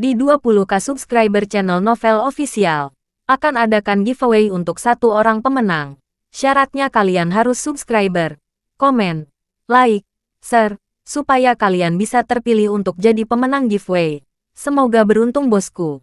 Di 20k subscriber channel Novel Official, akan adakan giveaway untuk satu orang pemenang. Syaratnya kalian harus subscriber, komen, like, share, supaya kalian bisa terpilih untuk jadi pemenang giveaway. Semoga beruntung bosku.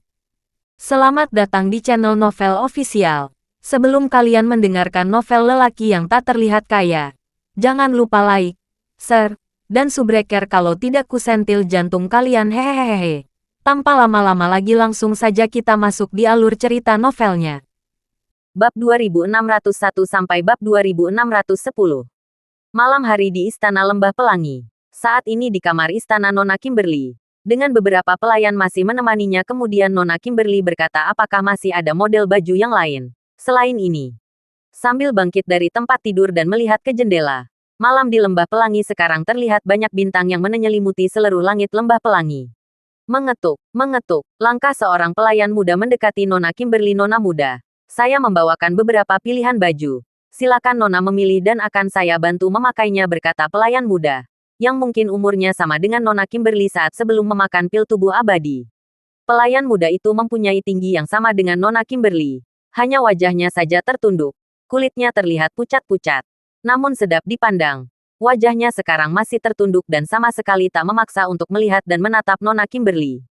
Selamat datang di channel Novel Official. Sebelum kalian mendengarkan novel lelaki yang tak terlihat kaya, jangan lupa like, share, dan subbreaker kalau tidak kusentil jantung kalian hehehehe. Tanpa lama-lama lagi langsung saja kita masuk di alur cerita novelnya. Bab 2601 sampai bab 2610. Malam hari di Istana Lembah Pelangi. Saat ini di kamar istana Nona Kimberly. Dengan beberapa pelayan masih menemaninya, kemudian Nona Kimberly berkata, apakah masih ada model baju yang lain selain ini? Sambil bangkit dari tempat tidur dan melihat ke jendela. Malam di Lembah Pelangi sekarang terlihat banyak bintang yang menyelimuti seluruh langit Lembah Pelangi. Mengetuk, langkah seorang pelayan muda mendekati Nona Kimberly. Nona muda, saya membawakan beberapa pilihan baju. Silakan Nona memilih dan akan saya bantu memakainya, berkata pelayan muda, yang mungkin umurnya sama dengan Nona Kimberly saat sebelum memakan pil tubuh abadi. Pelayan muda itu mempunyai tinggi yang sama dengan Nona Kimberly. Hanya wajahnya saja tertunduk. Kulitnya terlihat pucat-pucat. Namun sedap dipandang. Wajahnya sekarang masih tertunduk dan sama sekali tak memaksa untuk melihat dan menatap Nona Kimberly.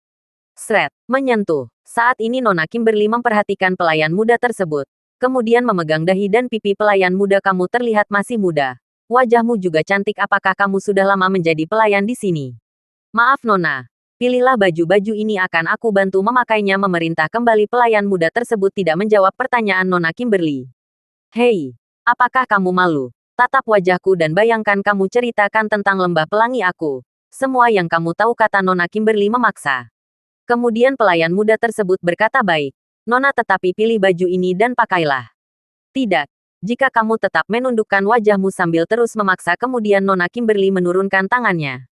Sret, menyentuh. Saat ini Nona Kimberly memperhatikan pelayan muda tersebut. Kemudian memegang dahi dan pipi pelayan muda. Kamu terlihat masih muda. Wajahmu juga cantik. Apakah kamu sudah lama menjadi pelayan di sini? Maaf Nona. Pilihlah baju-baju ini, akan aku bantu memakainya, memerintah kembali pelayan muda tersebut tidak menjawab pertanyaan Nona Kimberly. Hei, apakah kamu malu? Tatap wajahku dan bayangkan kamu ceritakan tentang Lembah Pelangi aku. Semua yang kamu tahu, kata Nona Kimberly memaksa. Kemudian pelayan muda tersebut berkata, baik, Nona, tetapi pilih baju ini dan pakailah. Tidak, jika kamu tetap menundukkan wajahmu sambil terus memaksa. Kemudian Nona Kimberly menurunkan tangannya.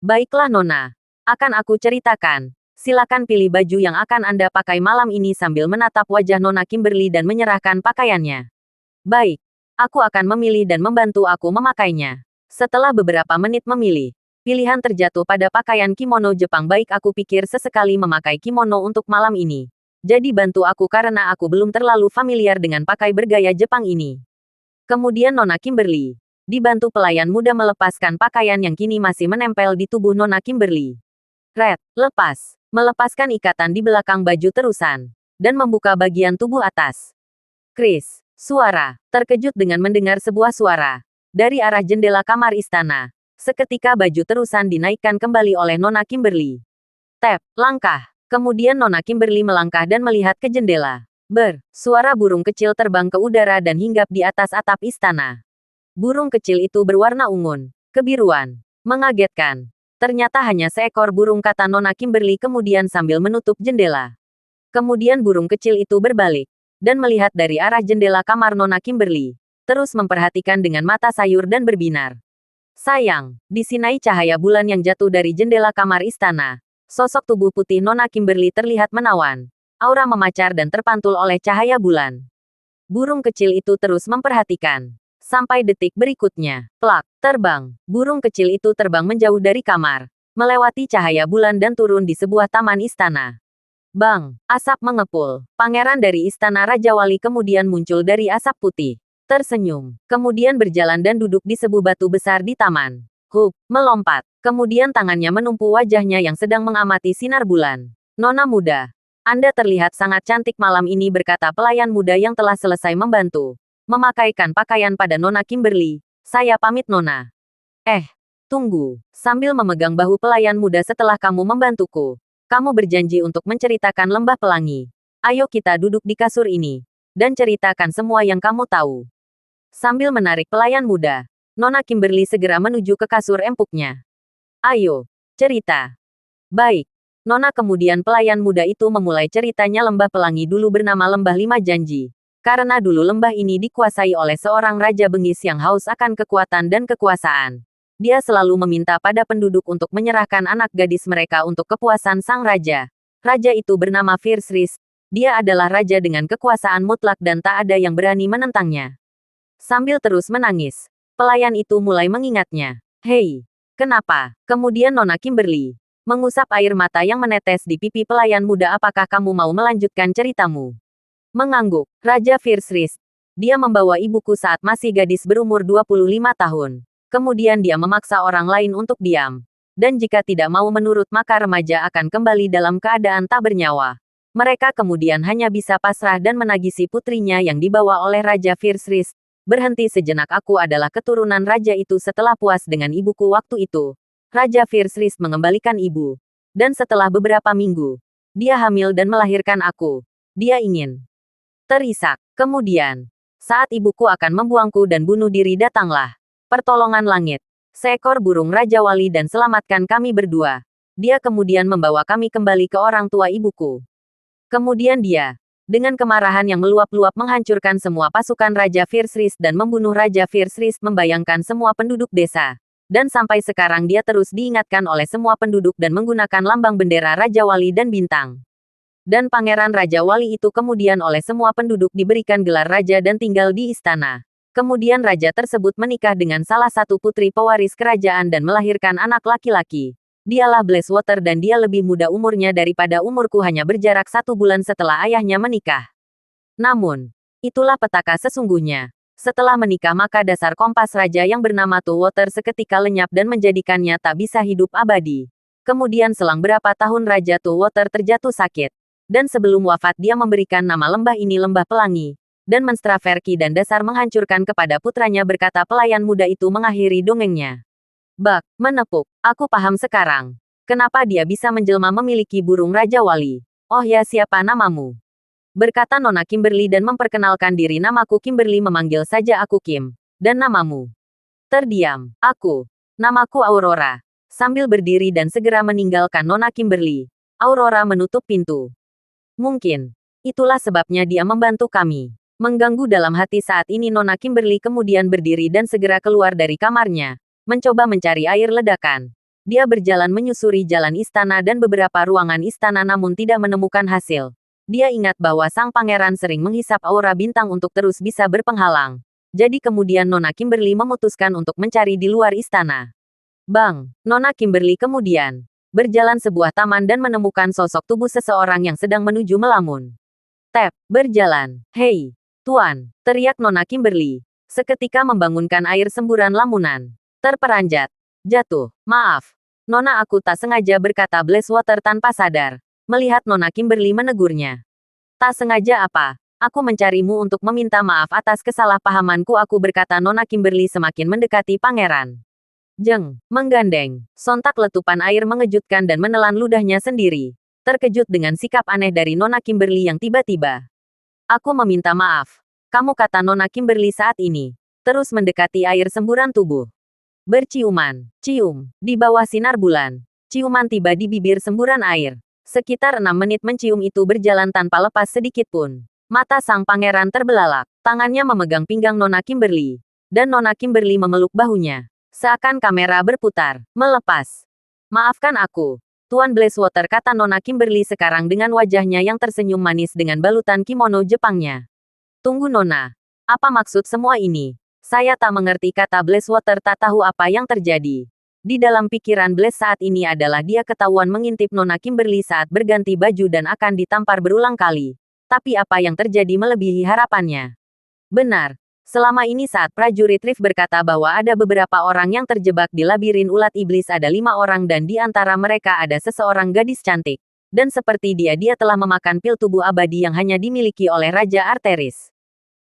Baiklah Nona, akan aku ceritakan. Silakan pilih baju yang akan Anda pakai malam ini, sambil menatap wajah Nona Kimberly dan menyerahkan pakaiannya. Baik. Aku akan memilih dan membantu aku memakainya. Setelah beberapa menit memilih, pilihan terjatuh pada pakaian kimono Jepang. Baik, aku pikir sesekali memakai kimono untuk malam ini. Jadi bantu aku karena aku belum terlalu familiar dengan pakai bergaya Jepang ini. Kemudian Nona Kimberly dibantu pelayan muda melepaskan pakaian yang kini masih menempel di tubuh Nona Kimberly. Red, lepas. Melepaskan ikatan di belakang baju terusan. Dan membuka bagian tubuh atas. Kris. Suara, terkejut dengan mendengar sebuah suara. Dari arah jendela kamar istana. Seketika baju terusan dinaikkan kembali oleh Nona Kimberly. Tap, langkah. Kemudian Nona Kimberly melangkah dan melihat ke jendela. Suara burung kecil terbang ke udara dan hinggap di atas atap istana. Burung kecil itu berwarna ungu, kebiruan. Mengagetkan. Ternyata hanya seekor burung, kata Nona Kimberly kemudian sambil menutup jendela. Kemudian burung kecil itu berbalik dan melihat dari arah jendela kamar Nona Kimberly. Terus memperhatikan dengan mata sayur dan berbinar. Sayang, disinai cahaya bulan yang jatuh dari jendela kamar istana. Sosok tubuh putih Nona Kimberly terlihat menawan. Aura memacar dan terpantul oleh cahaya bulan. Burung kecil itu terus memperhatikan. Sampai detik berikutnya, plak, terbang. Burung kecil itu terbang menjauh dari kamar. Melewati cahaya bulan dan turun di sebuah taman istana. Bang, asap mengepul. Pangeran dari istana Raja Wali kemudian muncul dari asap putih. Tersenyum. Kemudian berjalan dan duduk di sebuah batu besar di taman. Melompat. Kemudian tangannya menumpu wajahnya yang sedang mengamati sinar bulan. Nona muda, Anda terlihat sangat cantik malam ini, berkata pelayan muda yang telah selesai membantu memakaikan pakaian pada Nona Kimberly. Saya pamit Nona. Tunggu. Sambil memegang bahu pelayan muda, setelah kamu membantuku, kamu berjanji untuk menceritakan Lembah Pelangi. Ayo kita duduk di kasur ini. Dan ceritakan semua yang kamu tahu. Sambil menarik pelayan muda, Nona Kimberly segera menuju ke kasur empuknya. Ayo, cerita. Baik. Nona, kemudian pelayan muda itu memulai ceritanya. Lembah Pelangi dulu bernama Lembah Lima Janji. Karena dulu lembah ini dikuasai oleh seorang raja bengis yang haus akan kekuatan dan kekuasaan. Dia selalu meminta pada penduduk untuk menyerahkan anak gadis mereka untuk kepuasan sang raja. Raja itu bernama Viserys. Dia adalah raja dengan kekuasaan mutlak dan tak ada yang berani menentangnya. Sambil terus menangis, pelayan itu mulai mengingatnya. Hei, kenapa? Kemudian Nona Kimberly Mengusap air mata yang menetes di pipi pelayan muda. Apakah kamu mau melanjutkan ceritamu? Mengangguk, Raja Virsris. Dia membawa ibuku saat masih gadis berumur 25 tahun. Kemudian dia memaksa orang lain untuk diam. Dan jika tidak mau menurut maka remaja akan kembali dalam keadaan tak bernyawa. Mereka kemudian hanya bisa pasrah dan menagisi putrinya yang dibawa oleh Raja Virsris. Berhenti sejenak, aku adalah keturunan raja itu. Setelah puas dengan ibuku waktu itu, Raja Virsris mengembalikan ibu. Dan setelah beberapa minggu, dia hamil dan melahirkan aku. Dia ingin terisak. Kemudian, saat ibuku akan membuangku dan bunuh diri, datanglah pertolongan langit. Seekor burung Raja Wali dan selamatkan kami berdua. Dia kemudian membawa kami kembali ke orang tua ibuku. Kemudian dia, dengan kemarahan yang meluap-luap, menghancurkan semua pasukan Raja Virsris dan membunuh Raja Virsris, membayangkan semua penduduk desa. Dan sampai sekarang dia terus diingatkan oleh semua penduduk dan menggunakan lambang bendera Raja Wali dan bintang. Dan Pangeran Raja Wali itu kemudian oleh semua penduduk diberikan gelar raja dan tinggal di istana. Kemudian raja tersebut menikah dengan salah satu putri pewaris kerajaan dan melahirkan anak laki-laki. Dialah Blazewater dan dia lebih muda umurnya daripada umurku, hanya berjarak 1 bulan setelah ayahnya menikah. Namun, itulah petaka sesungguhnya. Setelah menikah maka dasar kompas raja yang bernama Water seketika lenyap dan menjadikannya tak bisa hidup abadi. Kemudian selang berapa tahun Raja Water terjatuh sakit. Dan sebelum wafat dia memberikan nama lembah ini Lembah Pelangi. Dan Menstraverki dan dasar menghancurkan kepada putranya, berkata pelayan muda itu mengakhiri dongengnya. Bak, menepuk. Aku paham sekarang. Kenapa dia bisa menjelma memiliki burung Raja Wali. Oh ya, siapa namamu? Berkata Nona Kimberly dan memperkenalkan diri. Namaku Kimberly, memanggil saja aku Kim. Dan namamu? Terdiam. Aku. Namaku Aurora. Sambil berdiri dan segera meninggalkan Nona Kimberly, Aurora menutup pintu. Mungkin itulah sebabnya dia membantu kami. Mengganggu dalam hati saat ini Nona Kimberly kemudian berdiri dan segera keluar dari kamarnya. Mencoba mencari air ledakan. Dia berjalan menyusuri jalan istana dan beberapa ruangan istana namun tidak menemukan hasil. Dia ingat bahwa sang pangeran sering menghisap aura bintang untuk terus bisa berpenghalang. Jadi kemudian Nona Kimberly memutuskan untuk mencari di luar istana. Bang, Nona Kimberly kemudian berjalan sebuah taman dan menemukan sosok tubuh seseorang yang sedang menuju melamun. Tap, berjalan. Hei, Tuan, teriak Nona Kimberly. Seketika membangunkan air semburan lamunan. Terperanjat. Jatuh. Maaf. Nona, aku tak sengaja, berkata Blazewater tanpa sadar. Melihat Nona Kimberly menegurnya. Tak sengaja apa? Aku mencarimu untuk meminta maaf atas kesalahpahamanku, aku, berkata Nona Kimberly semakin mendekati pangeran. Jeng, menggandeng. Sontak letupan air mengejutkan dan menelan ludahnya sendiri. Terkejut dengan sikap aneh dari Nona Kimberly yang tiba-tiba. Aku meminta maaf. Kamu, kata Nona Kimberly saat ini. Terus mendekati air semburan tubuh. Berciuman. Cium. Di bawah sinar bulan. Ciuman tiba di bibir semburan air. Sekitar 6 menit mencium itu berjalan tanpa lepas sedikit pun. Mata sang pangeran terbelalak. Tangannya memegang pinggang Nona Kimberly. Dan Nona Kimberly memeluk bahunya. Seakan kamera berputar. Melepas. Maafkan aku, Tuan Blazewater, kata Nona Kimberly sekarang dengan wajahnya yang tersenyum manis dengan balutan kimono Jepangnya. Tunggu Nona. Apa maksud semua ini? Saya tak mengerti, kata Blazewater tak tahu apa yang terjadi. Di dalam pikiran Blaze saat ini adalah dia ketahuan mengintip Nona Kimberly saat berganti baju dan akan ditampar berulang kali. Tapi apa yang terjadi melebihi harapannya. Benar. Selama ini saat prajurit Riff berkata bahwa ada beberapa orang yang terjebak di labirin ulat iblis, ada 5 orang dan di antara mereka ada seseorang gadis cantik. Dan seperti dia telah memakan pil tubuh abadi yang hanya dimiliki oleh Raja Arteris.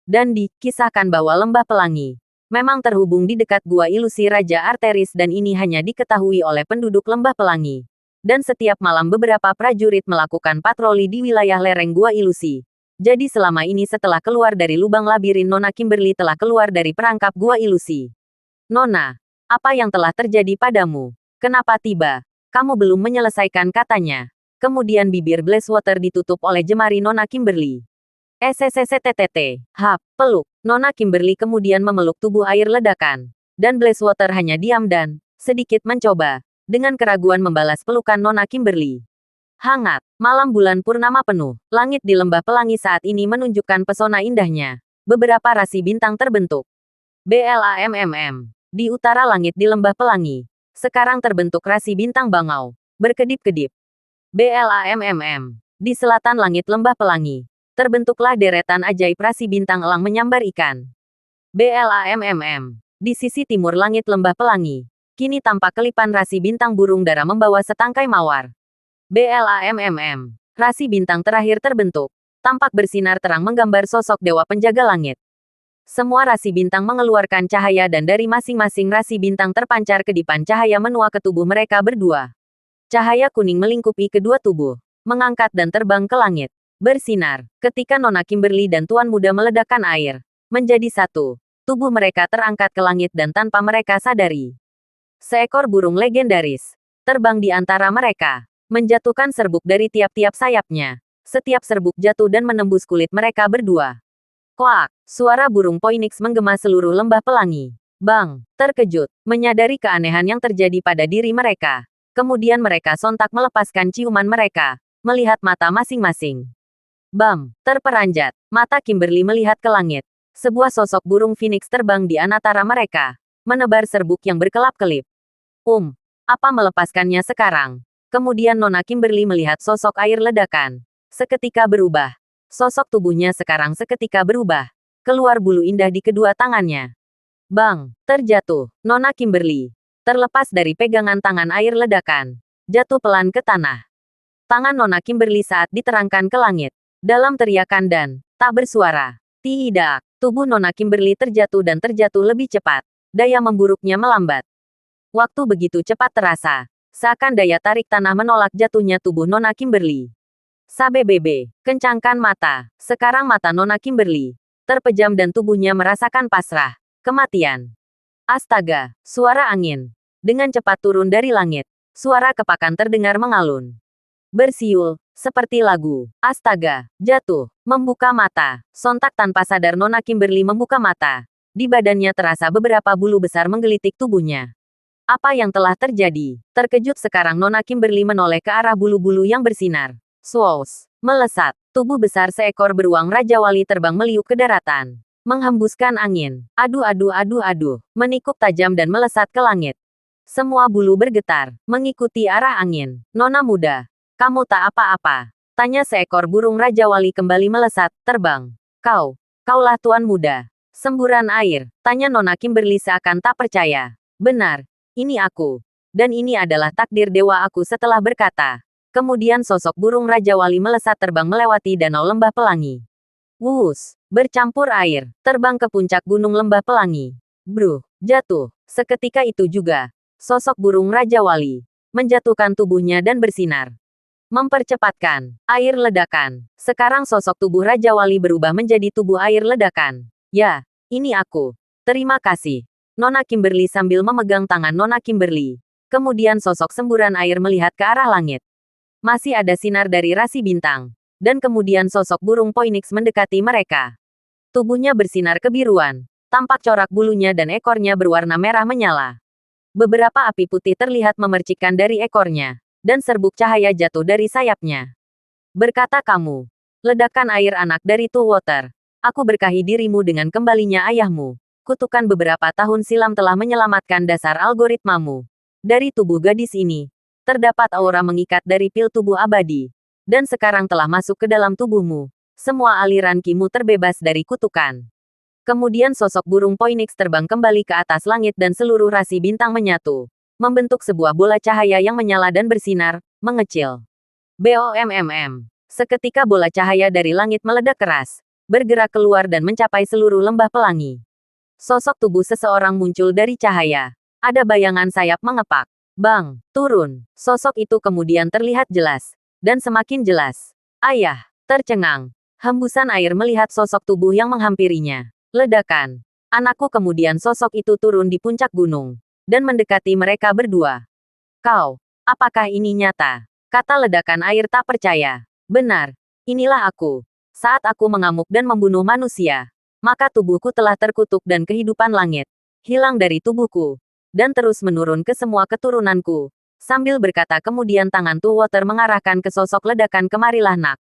Dan dikisahkan bahwa Lembah Pelangi memang terhubung di dekat gua ilusi Raja Arteris dan ini hanya diketahui oleh penduduk Lembah Pelangi. Dan setiap malam beberapa prajurit melakukan patroli di wilayah lereng gua ilusi. Jadi selama ini setelah keluar dari lubang labirin Nona Kimberly telah keluar dari perangkap gua ilusi. Nona, apa yang telah terjadi padamu? Kenapa tiba? Kamu belum menyelesaikan, katanya. Kemudian bibir Blazewater ditutup oleh jemari Nona Kimberly. SSSTTT. Hap, peluk. Nona Kimberly kemudian memeluk tubuh air ledakan. Dan Blazewater hanya diam dan sedikit mencoba dengan keraguan membalas pelukan Nona Kimberly. Hangat, malam bulan purnama penuh, langit di Lembah Pelangi saat ini menunjukkan pesona indahnya. Beberapa rasi bintang terbentuk. BLAMMM. Di utara langit di Lembah Pelangi, sekarang terbentuk rasi bintang Bangau. Berkedip-kedip. BLAMMM. Di selatan langit lembah pelangi, terbentuklah deretan ajaib rasi bintang elang menyambar ikan. BLAMMM. Di sisi timur langit lembah pelangi, kini tampak kelipan rasi bintang burung dara membawa setangkai mawar. BLAMMM. Rasi bintang terakhir terbentuk. Tampak bersinar terang menggambar sosok dewa penjaga langit. Semua rasi bintang mengeluarkan cahaya dan dari masing-masing rasi bintang terpancar kedipan cahaya menua ke tubuh mereka berdua. Cahaya kuning melingkupi kedua tubuh, mengangkat dan terbang ke langit. Bersinar, ketika Nona Kimberly dan Tuan Muda meledakkan air. Menjadi satu, tubuh mereka terangkat ke langit dan tanpa mereka sadari. Seekor burung legendaris terbang di antara mereka, menjatuhkan serbuk dari tiap-tiap sayapnya. Setiap serbuk jatuh dan menembus kulit mereka berdua. Koak, suara burung Phoenix menggema seluruh lembah pelangi. Bang, terkejut, menyadari keanehan yang terjadi pada diri mereka. Kemudian mereka sontak melepaskan ciuman mereka, melihat mata masing-masing. Bam, terperanjat, mata Kimberly melihat ke langit. Sebuah sosok burung phoenix terbang di antara mereka, menebar serbuk yang berkelap-kelip. Apa melepaskannya sekarang? Kemudian Nona Kimberly melihat sosok air ledakan. Seketika berubah. Sosok tubuhnya sekarang seketika berubah. Keluar bulu indah di kedua tangannya. Bang, terjatuh. Nona Kimberly terlepas dari pegangan tangan air ledakan. Jatuh pelan ke tanah. Tangan Nona Kimberly saat diterangkan ke langit. Dalam teriakan dan tak bersuara. Tidak. Tubuh Nona Kimberly terjatuh dan terjatuh lebih cepat. Daya memburuknya melambat. Waktu begitu cepat terasa. Seakan daya tarik tanah menolak jatuhnya tubuh Nona Kimberly. Sabe bebe, kencangkan mata. Sekarang mata Nona Kimberly terpejam dan tubuhnya merasakan pasrah. Kematian. Astaga, suara angin. Dengan cepat turun dari langit. Suara kepakan terdengar mengalun. Bersiul, seperti lagu. Astaga, jatuh, membuka mata. Sontak tanpa sadar Nona Kimberly membuka mata. Di badannya terasa beberapa bulu besar menggelitik tubuhnya. Apa yang telah terjadi? Terkejut sekarang Nona Kimberly menoleh ke arah bulu-bulu yang bersinar. Swoosh, melesat. Tubuh besar seekor beruang Raja Wali terbang meliuk ke daratan. Menghembuskan angin. Aduh. Menikuk tajam dan melesat ke langit. Semua bulu bergetar, mengikuti arah angin. Nona muda, kamu tak apa-apa. Tanya seekor burung Raja Wali kembali melesat, terbang. Kaulah tuan muda. Semburan air, tanya Nona Kimberly seakan tak percaya. Benar, ini aku. Dan ini adalah takdir dewa aku setelah berkata. Kemudian sosok burung Raja Wali melesat terbang melewati danau lembah pelangi. Wuus, bercampur air, terbang ke puncak gunung lembah pelangi. Jatuh. Seketika itu juga. Sosok burung Raja Wali menjatuhkan tubuhnya dan bersinar. Mempercepatkan air ledakan. Sekarang sosok tubuh Raja Wali berubah menjadi tubuh air ledakan. Ya, ini aku. Terima kasih. Nona Kimberly sambil memegang tangan Nona Kimberly. Kemudian sosok semburan air melihat ke arah langit. Masih ada sinar dari rasi bintang. Dan kemudian sosok burung Phoenix mendekati mereka. Tubuhnya bersinar kebiruan. Tampak corak bulunya dan ekornya berwarna merah menyala. Beberapa api putih terlihat memercikkan dari ekornya, dan serbuk cahaya jatuh dari sayapnya. Berkata kamu, ledakan air anak dari Two Water. Aku berkahi dirimu dengan kembalinya ayahmu. Kutukan beberapa tahun silam telah menyelamatkan dasar algoritmamu. Dari tubuh gadis ini, terdapat aura mengikat dari pil tubuh abadi. Dan sekarang telah masuk ke dalam tubuhmu. Semua aliran kimu terbebas dari kutukan. Kemudian sosok burung Phoenix terbang kembali ke atas langit dan seluruh rasi bintang menyatu. Membentuk sebuah bola cahaya yang menyala dan bersinar, mengecil. BOMMM. Seketika bola cahaya dari langit meledak keras. Bergerak keluar dan mencapai seluruh lembah pelangi. Sosok tubuh seseorang muncul dari cahaya. Ada bayangan sayap mengepak. Bang, turun. Sosok itu kemudian terlihat jelas. Dan semakin jelas. Ayah, tercengang. Hembusan air melihat sosok tubuh yang menghampirinya. Ledakan. Anakku kemudian sosok itu turun di puncak gunung. Dan mendekati mereka berdua. Apakah ini nyata? Kata ledakan air tak percaya. Benar. Inilah aku. Saat aku mengamuk dan membunuh manusia. Maka tubuhku telah terkutuk dan kehidupan langit. Hilang dari tubuhku. Dan terus menurun ke semua keturunanku. Sambil berkata kemudian tangan Two Water mengarahkan ke sosok ledakan kemarilah nak.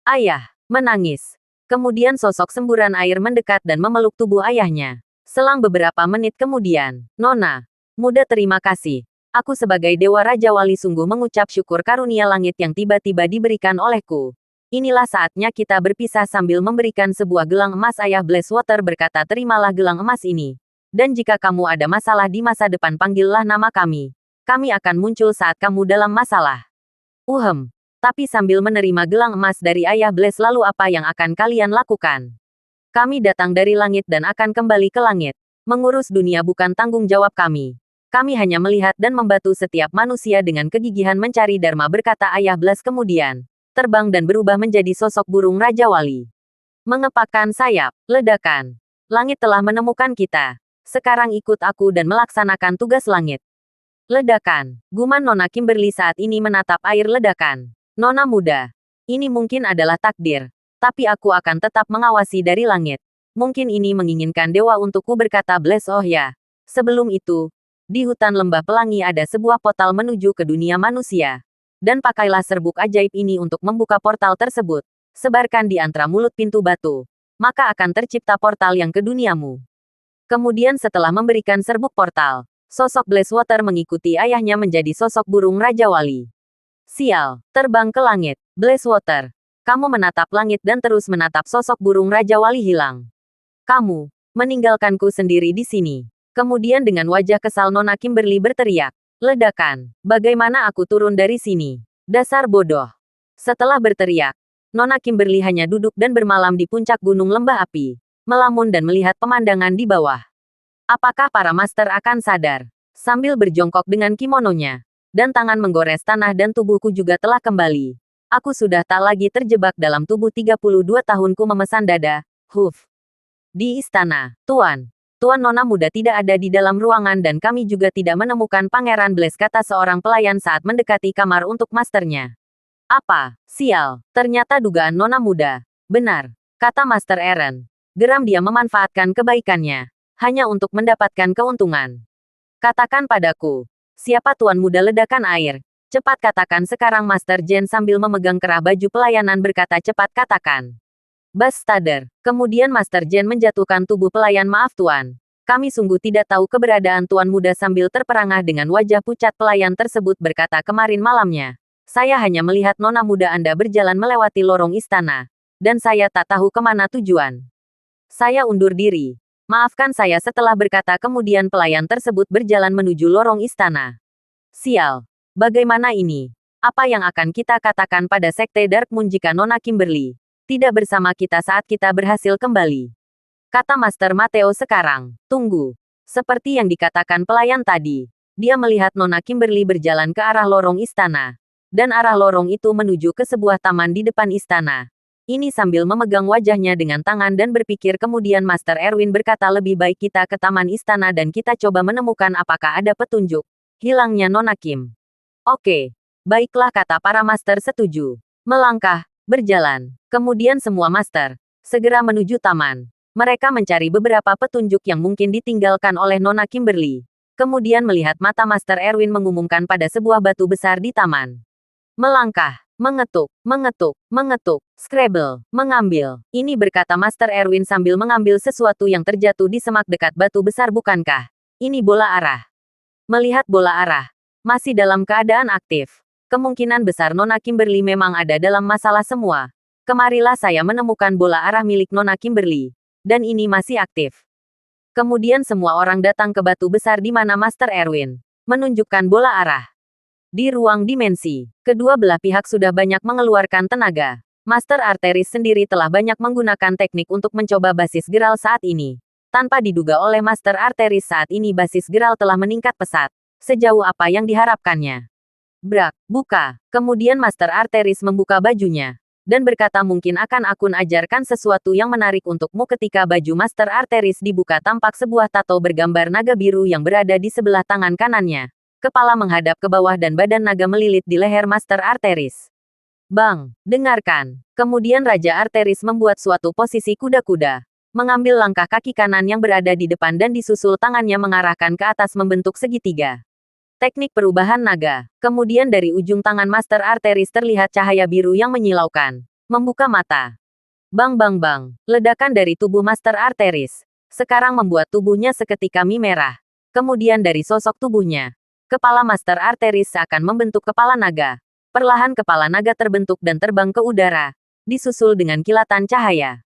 Ayah, menangis. Kemudian sosok semburan air mendekat dan memeluk tubuh ayahnya. Selang beberapa menit kemudian, Nona muda terima kasih. Aku sebagai Dewa Raja Wali sungguh mengucap syukur karunia langit yang tiba-tiba diberikan olehku. Inilah saatnya kita berpisah sambil memberikan sebuah gelang emas. Ayah Blazewater berkata, terimalah gelang emas ini. Dan jika kamu ada masalah di masa depan panggillah nama kami. Kami akan muncul saat kamu dalam masalah. Tapi sambil menerima gelang emas dari Ayah Blaze, lalu apa yang akan kalian lakukan? Kami datang dari langit dan akan kembali ke langit. Mengurus dunia bukan tanggung jawab kami. Kami hanya melihat dan membantu setiap manusia dengan kegigihan mencari dharma, berkata Ayah Blaze kemudian terbang dan berubah menjadi sosok burung Raja Wali. Mengepakkan sayap, ledakan. Langit telah menemukan kita. Sekarang ikut aku dan melaksanakan tugas langit. Ledakan. Guman Nona Kimberly saat ini menatap air ledakan. Nona muda. Ini mungkin adalah takdir. Tapi aku akan tetap mengawasi dari langit. Mungkin ini menginginkan dewa untukku, berkata Blaze. Oh ya. Sebelum itu, di hutan lembah pelangi ada sebuah portal menuju ke dunia manusia. Dan pakailah serbuk ajaib ini untuk membuka portal tersebut. Sebarkan di antara mulut pintu batu. Maka akan tercipta portal yang ke duniamu. Kemudian setelah memberikan serbuk portal, sosok Blazewater mengikuti ayahnya menjadi sosok burung Raja Wali. Sial, terbang ke langit. Blazewater, kamu menatap langit dan terus menatap sosok burung Raja Wali hilang. Kamu meninggalkanku sendiri di sini. Kemudian dengan wajah kesal Nona Kimberly berteriak, ledakan, bagaimana aku turun dari sini? Dasar bodoh. Setelah berteriak, Nona Kimberly hanya duduk dan bermalam di puncak gunung lembah api, melamun dan melihat pemandangan di bawah. Apakah para master akan sadar? Sambil berjongkok dengan kimononya, dan tangan menggores tanah, dan tubuhku juga telah kembali. Aku sudah tak lagi terjebak dalam tubuh 32 tahunku memesan dada. Huf. Di istana, Tuan. Tuan Nona muda tidak ada di dalam ruangan dan kami juga tidak menemukan Pangeran Blaze, kata seorang pelayan saat mendekati kamar untuk masternya. Apa? Sial. Ternyata dugaan Nona muda. Benar. Kata Master Eren. Geram dia memanfaatkan kebaikannya. Hanya untuk mendapatkan keuntungan. Katakan padaku. Siapa tuan muda ledakan air? Cepat katakan sekarang, Master Jen sambil memegang kerah baju pelayanan berkata, cepat katakan. Bastader. Kemudian Master Jen menjatuhkan tubuh pelayan. Maaf tuan. Kami sungguh tidak tahu keberadaan tuan muda, sambil terperangah dengan wajah pucat pelayan tersebut berkata, kemarin malamnya. Saya hanya melihat Nona muda Anda berjalan melewati lorong istana. Dan saya tak tahu kemana tujuan. Saya undur diri. Maafkan saya. Setelah berkata kemudian pelayan tersebut berjalan menuju lorong istana. Sial. Bagaimana ini? Apa yang akan kita katakan pada Sekte Dark Moon jika Nona Kimberly tidak bersama kita saat kita berhasil kembali? Kata Master Mateo. Sekarang, tunggu. Seperti yang dikatakan pelayan tadi, dia melihat Nona Kimberly berjalan ke arah lorong istana. Dan arah lorong itu menuju ke sebuah taman di depan istana. Ini sambil memegang wajahnya dengan tangan dan berpikir. Kemudian Master Erwin berkata, lebih baik kita ke taman istana dan kita coba menemukan apakah ada petunjuk hilangnya Nona Kim. Oke. Baiklah, kata para master setuju. Melangkah, berjalan. Kemudian semua master segera menuju taman. Mereka mencari beberapa petunjuk yang mungkin ditinggalkan oleh Nona Kimberly. Kemudian melihat mata Master Erwin mengumumkan pada sebuah batu besar di taman. Melangkah. Mengetuk, mengetuk, mengetuk, Scrabble, mengambil. Ini berkata Master Erwin sambil mengambil sesuatu yang terjatuh di semak dekat batu besar. Bukankah ini bola arah? Melihat bola arah masih dalam keadaan aktif, kemungkinan besar Nona Kimberly memang ada dalam masalah semua. Kemarilah saya menemukan bola arah milik Nona Kimberly. Dan ini masih aktif. Kemudian semua orang datang ke batu besar di mana Master Erwin menunjukkan bola arah. Di ruang dimensi, kedua belah pihak sudah banyak mengeluarkan tenaga. Master Arteris sendiri telah banyak menggunakan teknik untuk mencoba basis geral saat ini. Tanpa diduga oleh Master Arteris saat ini basis geral telah meningkat pesat. Sejauh apa yang diharapkannya? Brak, buka. Kemudian Master Arteris membuka bajunya. Dan berkata, mungkin akan akun ajarkan sesuatu yang menarik untukmu. Ketika baju Master Arteris dibuka, tampak sebuah tato bergambar naga biru yang berada di sebelah tangan kanannya. Kepala menghadap ke bawah dan badan naga melilit di leher Master Arteris. Bang, dengarkan. Kemudian Raja Arteris membuat suatu posisi kuda-kuda. Mengambil langkah kaki kanan yang berada di depan dan disusul tangannya mengarahkan ke atas membentuk segitiga. Teknik perubahan naga. Kemudian dari ujung tangan Master Arteris terlihat cahaya biru yang menyilaukan. Membuka mata. Bang bang bang. Ledakan dari tubuh Master Arteris sekarang membuat tubuhnya seketika merah. Kemudian dari sosok tubuhnya, Kepala Master Arteris seakan membentuk kepala naga. Perlahan kepala naga terbentuk dan terbang ke udara, disusul dengan kilatan cahaya.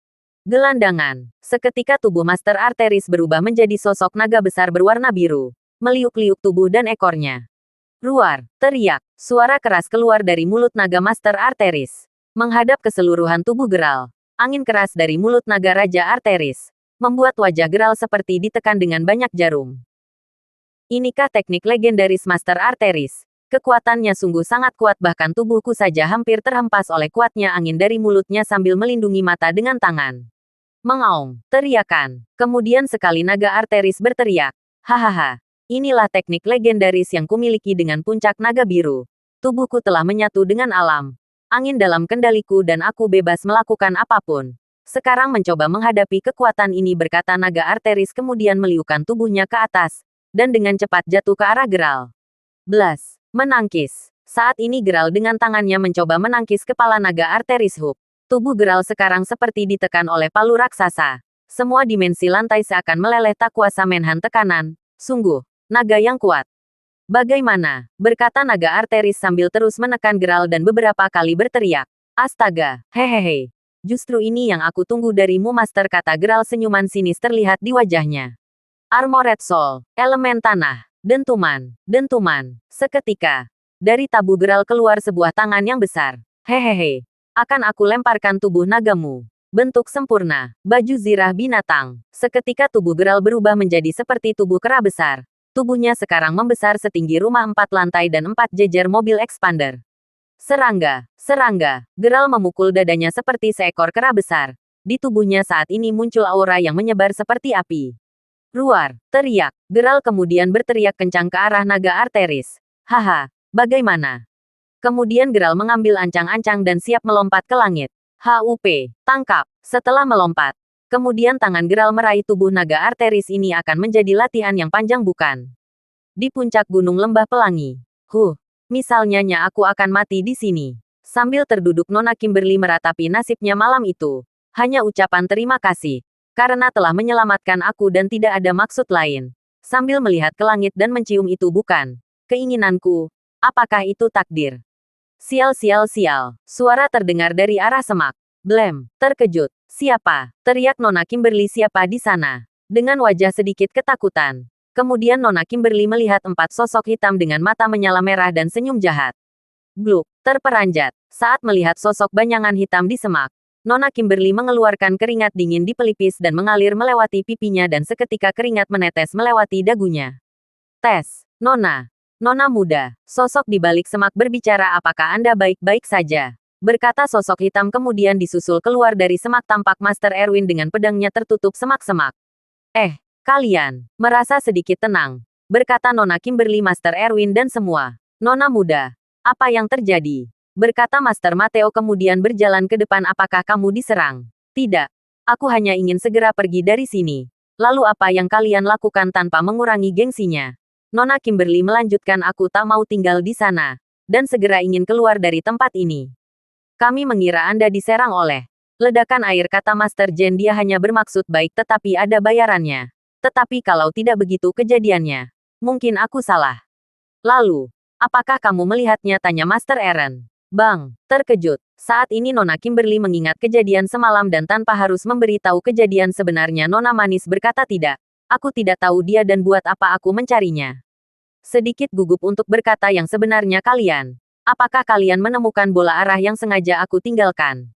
Gelandangan. Seketika tubuh Master Arteris berubah menjadi sosok naga besar berwarna biru, meliuk-liuk tubuh dan ekornya. Ruar, teriak, suara keras keluar dari mulut naga Master Arteris. Menghadap keseluruhan tubuh Geralt. Angin keras dari mulut naga Raja Arteris membuat wajah Geralt seperti ditekan dengan banyak jarum. Inikah teknik legendaris Master Arteris? Kekuatannya sungguh sangat kuat, bahkan tubuhku saja hampir terhempas oleh kuatnya angin dari mulutnya sambil melindungi mata dengan tangan. Mengaung, teriakan. Kemudian sekali naga Arteris berteriak. Hahaha, inilah teknik legendaris yang kumiliki dengan puncak naga biru. Tubuhku telah menyatu dengan alam. Angin dalam kendaliku dan aku bebas melakukan apapun. Sekarang mencoba menghadapi kekuatan ini, berkata naga Arteris kemudian meliukan tubuhnya ke atas, dan dengan cepat jatuh ke arah Geralt. Blas. Menangkis. Saat ini Geralt dengan tangannya mencoba menangkis kepala naga Arteris Hub. Tubuh Geralt sekarang seperti ditekan oleh palu raksasa. Semua dimensi lantai seakan meleleh tak kuasa menahan tekanan. Sungguh, naga yang kuat. Bagaimana? Berkata naga Arteris sambil terus menekan Geralt dan beberapa kali berteriak. Astaga, hehehe. Justru ini yang aku tunggu darimu Master, kata Geralt, senyuman sinis terlihat di wajahnya. Armored Soul, elemen tanah, dentuman, dentuman. Seketika, dari tabu Geralt keluar sebuah tangan yang besar. Hehehe, akan aku lemparkan tubuh nagamu. Bentuk sempurna, baju zirah binatang. Seketika tubuh Geralt berubah menjadi seperti tubuh kera besar. Tubuhnya sekarang membesar setinggi rumah 4 lantai dan 4 jejer mobil expander. Serangga, serangga. Geralt memukul dadanya seperti seekor kera besar. Di tubuhnya saat ini muncul aura yang menyebar seperti api. Ruar, teriak. Geralt kemudian berteriak kencang ke arah naga Arteris. Haha, bagaimana? Kemudian Geralt mengambil ancang-ancang dan siap melompat ke langit. HUP, tangkap. Setelah melompat, kemudian tangan Geralt meraih tubuh naga Arteris. Ini akan menjadi latihan yang panjang, bukan? Di puncak gunung lembah pelangi. Misalnya aku akan mati di sini. Sambil terduduk Nona Kimberly meratapi nasibnya malam itu. Hanya ucapan terima kasih. Karena telah menyelamatkan aku dan tidak ada maksud lain. Sambil melihat ke langit dan mencium, itu bukan keinginanku. Apakah itu takdir? Sial, sial, sial. Suara terdengar dari arah semak. Blem, terkejut. Siapa? Teriak Nona Kimberly, siapa di sana? Dengan wajah sedikit ketakutan. Kemudian Nona Kimberly melihat 4 sosok hitam dengan mata menyala merah dan senyum jahat. Gluk, terperanjat. Saat melihat sosok bayangan hitam di semak, Nona Kimberly mengeluarkan keringat dingin di pelipis dan mengalir melewati pipinya dan seketika keringat menetes melewati dagunya. Tes, Nona. Nona muda, sosok di balik semak berbicara, apakah Anda baik-baik saja? Berkata sosok hitam kemudian disusul keluar dari semak tampak Master Erwin dengan pedangnya tertutup semak-semak. Kalian merasa sedikit tenang, berkata Nona Kimberly, Master Erwin dan semua. Nona muda, apa yang terjadi? Berkata Master Mateo kemudian berjalan ke depan, apakah kamu diserang? Tidak, aku hanya ingin segera pergi dari sini. Lalu apa yang kalian lakukan tanpa mengurangi gengsinya? Nona Kimberly melanjutkan, aku tak mau tinggal di sana, dan segera ingin keluar dari tempat ini. Kami mengira Anda diserang oleh ledakan air, kata Master Jen, dia hanya bermaksud baik tetapi ada bayarannya. Tetapi kalau tidak begitu kejadiannya, mungkin aku salah. Lalu, apakah kamu melihatnya, tanya Master Eren. Bang, terkejut. Saat ini Nona Kimberly mengingat kejadian semalam dan tanpa harus memberitahu kejadian sebenarnya Nona manis berkata, tidak. Aku tidak tahu dia dan buat apa aku mencarinya. Sedikit gugup untuk berkata yang sebenarnya, kalian. Apakah kalian menemukan bola arah yang sengaja aku tinggalkan?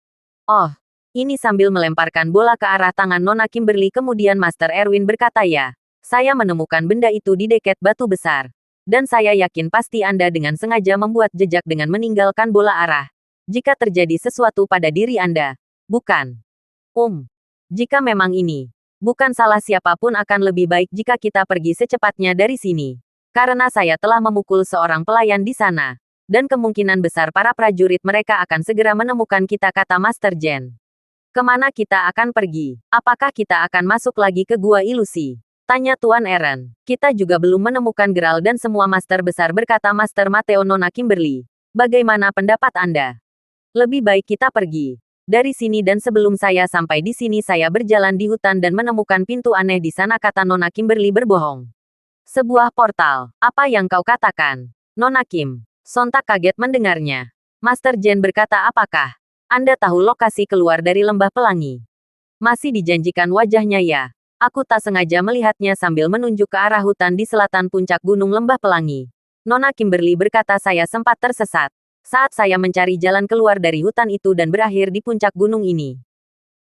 Oh. Ini sambil melemparkan bola ke arah tangan Nona Kimberly, kemudian Master Erwin berkata, ya, saya menemukan benda itu di dekat batu besar. Dan saya yakin pasti Anda dengan sengaja membuat jejak dengan meninggalkan bola arah. Jika terjadi sesuatu pada diri Anda, bukan? Jika memang ini bukan salah siapapun, akan lebih baik jika kita pergi secepatnya dari sini. Karena saya telah memukul seorang pelayan di sana. Dan kemungkinan besar para prajurit mereka akan segera menemukan kita, kata Master Jen. Kemana kita akan pergi? Apakah kita akan masuk lagi ke gua ilusi? Tanya Tuan Eren. Kita juga belum menemukan Geralt dan semua master besar, berkata Master Mateo. Nona Kimberly, bagaimana pendapat Anda? Lebih baik kita pergi dari sini, dan sebelum saya sampai di sini saya berjalan di hutan dan menemukan pintu aneh di sana, kata Nona Kimberly berbohong. Sebuah portal. Apa yang kau katakan? Nona Kim sontak kaget mendengarnya. Master Jen berkata, apakah Anda tahu lokasi keluar dari lembah pelangi? Masih dijanjikan wajahnya ya. Aku tak sengaja melihatnya sambil menunjuk ke arah hutan di selatan puncak gunung lembah pelangi. Nona Kimberly berkata, saya sempat tersesat saat saya mencari jalan keluar dari hutan itu dan berakhir di puncak gunung ini.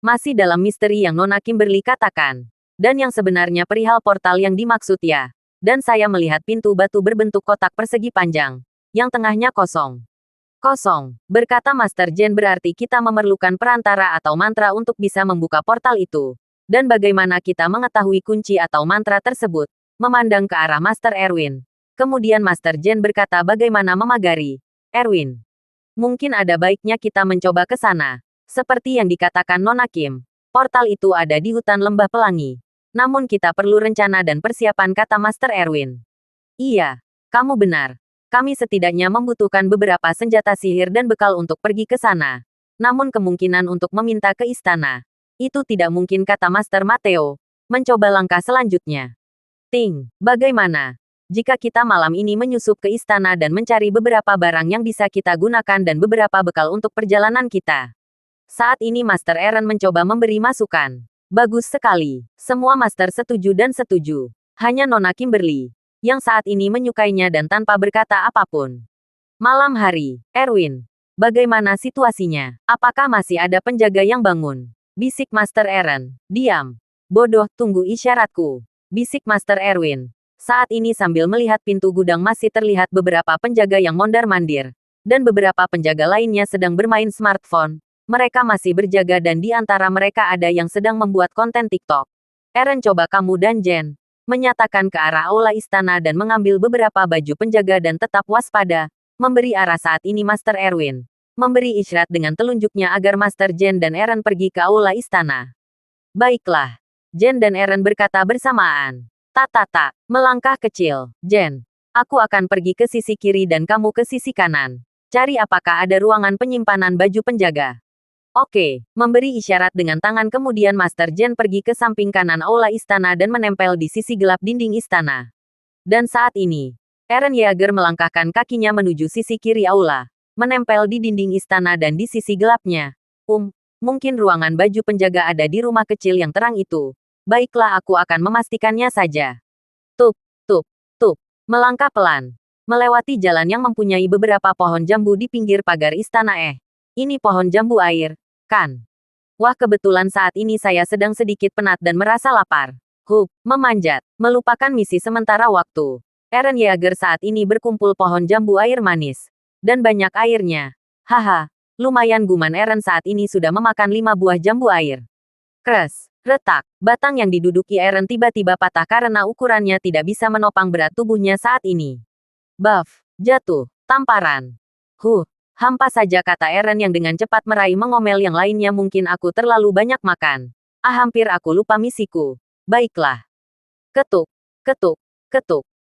Masih dalam misteri yang Nona Kimberly katakan. Dan yang sebenarnya perihal portal yang dimaksud ya. Dan saya melihat pintu batu berbentuk kotak persegi panjang. Yang tengahnya kosong. Kosong, berkata Master Jen, berarti kita memerlukan perantara atau mantra untuk bisa membuka portal itu. Dan bagaimana kita mengetahui kunci atau mantra tersebut? Memandang ke arah Master Erwin. Kemudian Master Jen berkata, bagaimana memagari? Erwin. Mungkin ada baiknya kita mencoba ke sana. Seperti yang dikatakan Nona Kim. Portal itu ada di hutan lembah pelangi. Namun kita perlu rencana dan persiapan, kata Master Erwin. Iya, kamu benar. Kami setidaknya membutuhkan beberapa senjata sihir dan bekal untuk pergi ke sana. Namun kemungkinan untuk meminta ke istana. Itu tidak mungkin, kata Master Mateo. Mencoba langkah selanjutnya. Ting, bagaimana jika kita malam ini menyusup ke istana dan mencari beberapa barang yang bisa kita gunakan dan beberapa bekal untuk perjalanan kita? Saat ini Master Eren mencoba memberi masukan. Bagus sekali. Semua master setuju dan setuju. Hanya Nona Kimberly yang saat ini menyukainya dan tanpa berkata apapun. Malam hari, Erwin. Bagaimana situasinya? Apakah masih ada penjaga yang bangun? Bisik Master Eren. Diam. Bodoh, tunggu isyaratku. Bisik Master Erwin. Saat ini sambil melihat pintu gudang masih terlihat beberapa penjaga yang mondar-mandir. Dan beberapa penjaga lainnya sedang bermain smartphone. Mereka masih berjaga dan di antara mereka ada yang sedang membuat konten TikTok. Eren, coba kamu dan Jen menyatakan ke arah aula istana dan mengambil beberapa baju penjaga dan tetap waspada. Memberi arah saat ini Master Erwin. Memberi isyarat dengan telunjuknya agar Master Jen dan Eren pergi ke aula istana. Baiklah. Jen dan Eren berkata bersamaan. Tak. Melangkah kecil. Jen. Aku akan pergi ke sisi kiri dan kamu ke sisi kanan. Cari apakah ada ruangan penyimpanan baju penjaga. Oke, memberi isyarat dengan tangan kemudian Master Jen pergi ke samping kanan aula istana dan menempel di sisi gelap dinding istana. Dan saat ini, Eren Yeager melangkahkan kakinya menuju sisi kiri aula, menempel di dinding istana dan di sisi gelapnya. Mungkin ruangan baju penjaga ada di rumah kecil yang terang itu. Baiklah, aku akan memastikannya saja. Tup. Melangkah pelan. Melewati jalan yang mempunyai beberapa pohon jambu di pinggir pagar istana. Ini pohon jambu air, kan? Wah, kebetulan saat ini saya sedang sedikit penat dan merasa lapar. Memanjat. Melupakan misi sementara waktu. Eren Yeager saat ini berkumpul pohon jambu air manis. Dan banyak airnya. Haha, lumayan, guman Eren saat ini sudah memakan 5 buah jambu air. Kres. Retak. Batang yang diduduki Eren tiba-tiba patah karena ukurannya tidak bisa menopang berat tubuhnya saat ini. Buff. Jatuh. Tamparan. Hampa saja, kata Eren yang dengan cepat meraih mengomel yang lainnya, mungkin aku terlalu banyak makan. Hampir aku lupa misiku. Baiklah. Ketuk.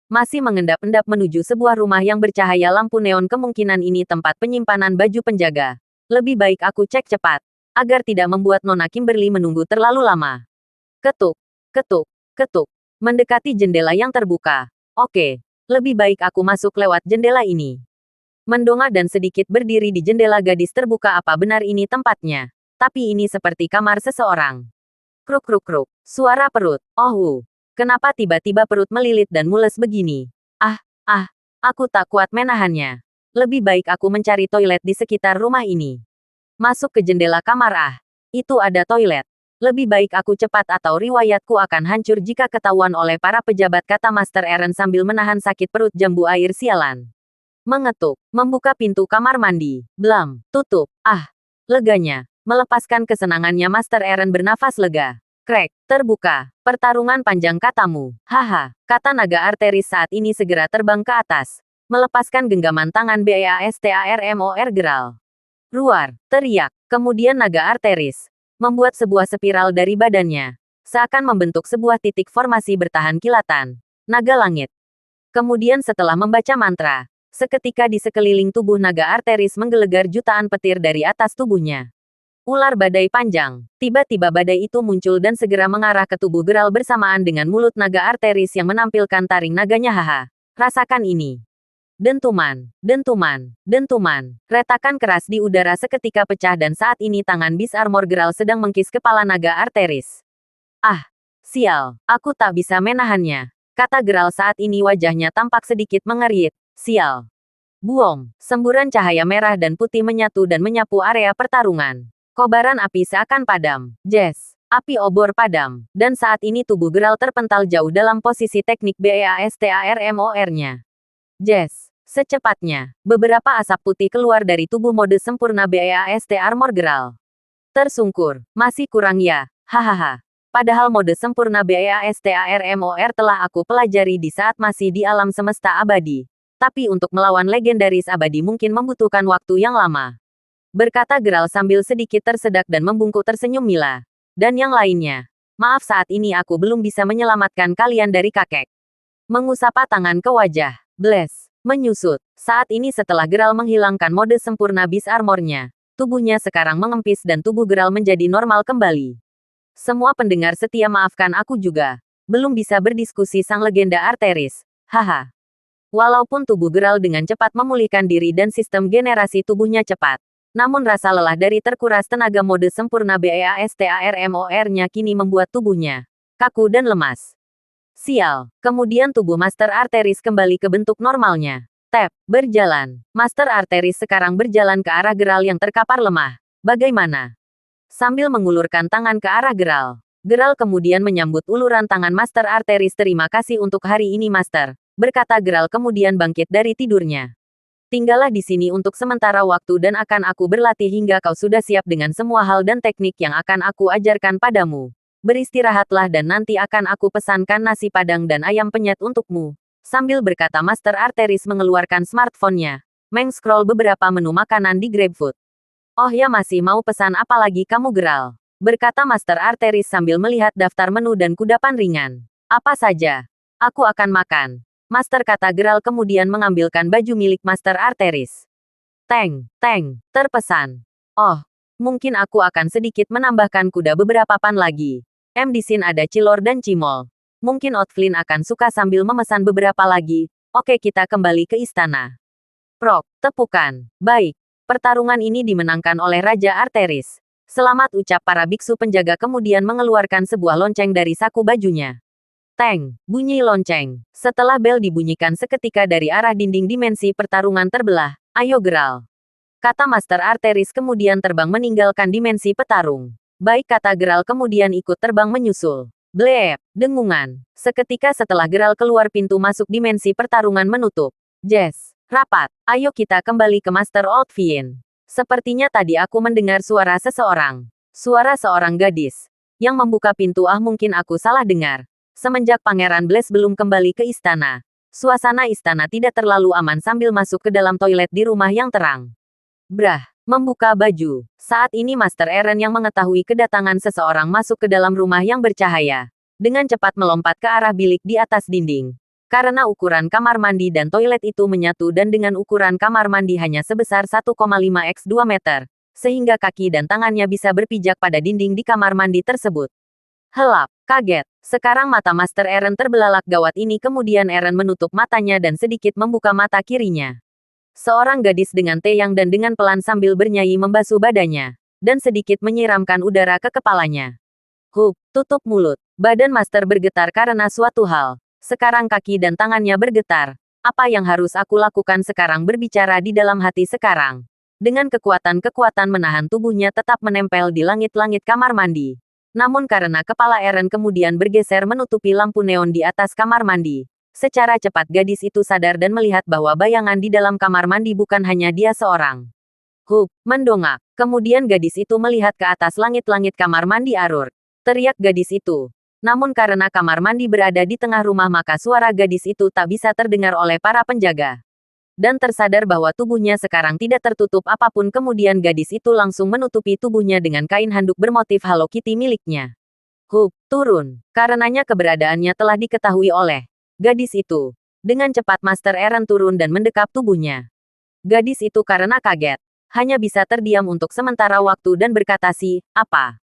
Masih mengendap-endap menuju sebuah rumah yang bercahaya lampu neon, kemungkinan ini tempat penyimpanan baju penjaga. Lebih baik aku cek cepat, agar tidak membuat Nona Kimberly menunggu terlalu lama. Ketuk. Mendekati jendela yang terbuka. Oke, lebih baik aku masuk lewat jendela ini. Mendongak dan sedikit berdiri di jendela gadis terbuka. Apa benar ini tempatnya? Tapi ini seperti kamar seseorang. Kruk. Suara perut. Kenapa tiba-tiba perut melilit dan mules begini? Aku tak kuat menahannya. Lebih baik aku mencari toilet di sekitar rumah ini. Masuk ke jendela kamar. Itu ada toilet. Lebih baik aku cepat atau riwayatku akan hancur jika ketahuan oleh para pejabat, kata Master Eren sambil menahan sakit perut. Jambu air, sialan. Mengetuk. Membuka pintu kamar mandi. Blam. Tutup. Leganya. Melepaskan kesenangannya Master Eren bernafas lega. Krek. Terbuka. Pertarungan panjang, katamu. Haha. Kata naga Arteris saat ini segera terbang ke atas. Melepaskan genggaman tangan BASTARMOR geral. Ruar. Teriak. Kemudian naga Arteris membuat sebuah spiral dari badannya. Seakan membentuk sebuah titik formasi bertahan kilatan. Naga langit. Kemudian setelah membaca mantra, seketika di sekeliling tubuh naga Arteris menggelegar jutaan petir dari atas tubuhnya. Ular badai panjang. Tiba-tiba badai itu muncul dan segera mengarah ke tubuh Geralt bersamaan dengan mulut naga Arteris yang menampilkan taring naganya. Haha. Rasakan ini. Dentuman, dentuman, dentuman. Retakan keras di udara seketika pecah dan saat ini tangan Beast Armor Geralt sedang mengkis kepala naga Arteris. Ah, sial, aku tak bisa menahannya, kata Geralt saat ini wajahnya tampak sedikit mengerit. Sial. Buong, semburan cahaya merah dan putih menyatu dan menyapu area pertarungan. Kobaran api seakan padam. Jazz. Api obor padam. Dan saat ini tubuh Geralt terpental jauh dalam posisi teknik BEASTARMOR-nya. Jazz. Secepatnya, beberapa asap putih keluar dari tubuh mode sempurna BEAST Armor Geralt. Tersungkur. Masih kurang ya? Hahaha. Padahal mode sempurna BEASTARMOR telah aku pelajari di saat masih di alam semesta abadi. Tapi untuk melawan legendaris abadi mungkin membutuhkan waktu yang lama. Berkata Geralt sambil sedikit tersedak dan membungkuk tersenyum Mila. Dan yang lainnya. Maaf saat ini aku belum bisa menyelamatkan kalian dari kakek. Mengusapa tangan ke wajah. Bless. Menyusut. Saat ini setelah Geralt menghilangkan mode sempurna Beast Armor-nya, tubuhnya sekarang mengempis dan tubuh Geralt menjadi normal kembali. Semua pendengar setia maafkan aku juga. Belum bisa berdiskusi sang legenda Arteris. Haha. Walaupun tubuh Geralt dengan cepat memulihkan diri dan sistem generasi tubuhnya cepat, namun rasa lelah dari terkuras tenaga mode sempurna BEASTARMOR-nya kini membuat tubuhnya kaku dan lemas. Sial. Kemudian tubuh Master Arteris kembali ke bentuk normalnya. Tap. Berjalan. Master Arteris sekarang berjalan ke arah Geralt yang terkapar lemah. Bagaimana? Sambil mengulurkan tangan ke arah Geralt. Geralt kemudian menyambut uluran tangan Master Arteris. Terima kasih untuk hari ini Master. Berkata Geralt kemudian bangkit dari tidurnya. Tinggallah di sini untuk sementara waktu dan akan aku berlatih hingga kau sudah siap dengan semua hal dan teknik yang akan aku ajarkan padamu. Beristirahatlah dan nanti akan aku pesankan nasi padang dan ayam penyet untukmu. Sambil berkata Master Arteris mengeluarkan smartphone-nya. Meng-scroll beberapa menu makanan di GrabFood. Oh ya masih mau pesan apa lagi kamu Geralt? Berkata Master Arteris sambil melihat daftar menu dan kudapan ringan. Apa saja? Aku akan makan. Master kata Geralt kemudian mengambilkan baju milik Master Arteris. Teng, terpesan. Oh, mungkin aku akan sedikit menambahkan kuda beberapa pan lagi. Di sini ada cilor dan cimol. Mungkin Otflin akan suka sambil memesan beberapa lagi. Oke kita kembali ke istana. Prok, tepukan. Baik. Pertarungan ini dimenangkan oleh Raja Arteris. Selamat ucap para biksu penjaga kemudian mengeluarkan sebuah lonceng dari saku bajunya. Teng, bunyi lonceng. Setelah bel dibunyikan seketika dari arah dinding dimensi pertarungan terbelah. Ayo Geralt. Kata Master Arteris kemudian terbang meninggalkan dimensi petarung. Baik kata Geralt kemudian ikut terbang menyusul. Bleep, dengungan. Seketika setelah Geralt keluar pintu masuk dimensi pertarungan menutup. Jazz, rapat. Ayo kita kembali ke Master Oldfien. Sepertinya tadi aku mendengar suara seseorang. Suara seorang gadis. Yang membuka pintu mungkin aku salah dengar. Semenjak Pangeran Bless belum kembali ke istana. Suasana istana tidak terlalu aman sambil masuk ke dalam toilet di rumah yang terang. Brah. Membuka baju. Saat ini Master Eren yang mengetahui kedatangan seseorang masuk ke dalam rumah yang bercahaya. Dengan cepat melompat ke arah bilik di atas dinding. Karena ukuran kamar mandi dan toilet itu menyatu dan dengan ukuran kamar mandi hanya sebesar 1,5 x 2 meter. Sehingga kaki dan tangannya bisa berpijak pada dinding di kamar mandi tersebut. Helap, kaget. Sekarang mata Master Eren terbelalak gawat ini kemudian Eren menutup matanya dan sedikit membuka mata kirinya. Seorang gadis dengan teyang dan dengan pelan sambil bernyanyi membasuh badannya. Dan sedikit menyiramkan udara ke kepalanya. Hup, tutup mulut. Badan Master bergetar karena suatu hal. Sekarang kaki dan tangannya bergetar. Apa yang harus aku lakukan sekarang berbicara di dalam hati sekarang. Dengan kekuatan-kekuatan menahan tubuhnya tetap menempel di langit-langit kamar mandi. Namun karena kepala Eren kemudian bergeser menutupi lampu neon di atas kamar mandi. Secara cepat gadis itu sadar dan melihat bahwa bayangan di dalam kamar mandi bukan hanya dia seorang. Hup, mendongak. Kemudian gadis itu melihat ke atas langit-langit kamar mandi Arur. Teriak gadis itu. Namun karena kamar mandi berada di tengah rumah maka suara gadis itu tak bisa terdengar oleh para penjaga. Dan tersadar bahwa tubuhnya sekarang tidak tertutup apapun kemudian gadis itu langsung menutupi tubuhnya dengan kain handuk bermotif Hello Kitty miliknya. Hup, turun. Karenanya keberadaannya telah diketahui oleh gadis itu. Dengan cepat Master Eren turun dan mendekap tubuhnya. Gadis itu karena kaget. hanya bisa terdiam untuk sementara waktu dan berkata apa.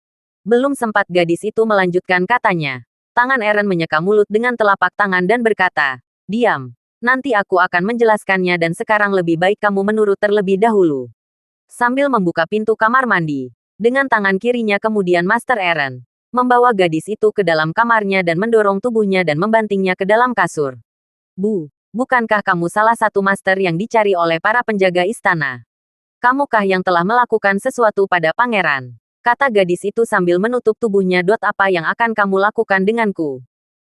Belum sempat gadis itu melanjutkan katanya. Tangan Eren menyeka mulut dengan telapak tangan dan berkata, diam. Nanti aku akan menjelaskannya dan sekarang lebih baik kamu menurut terlebih dahulu. Sambil membuka pintu kamar mandi. Dengan tangan kirinya kemudian Master Eren membawa gadis itu ke dalam kamarnya dan mendorong tubuhnya dan membantingnya ke dalam kasur. Bukankah kamu salah satu master yang dicari oleh para penjaga istana? Kamukah yang telah melakukan sesuatu pada pangeran? Kata gadis itu sambil menutup tubuhnya. Apa yang akan kamu lakukan denganku?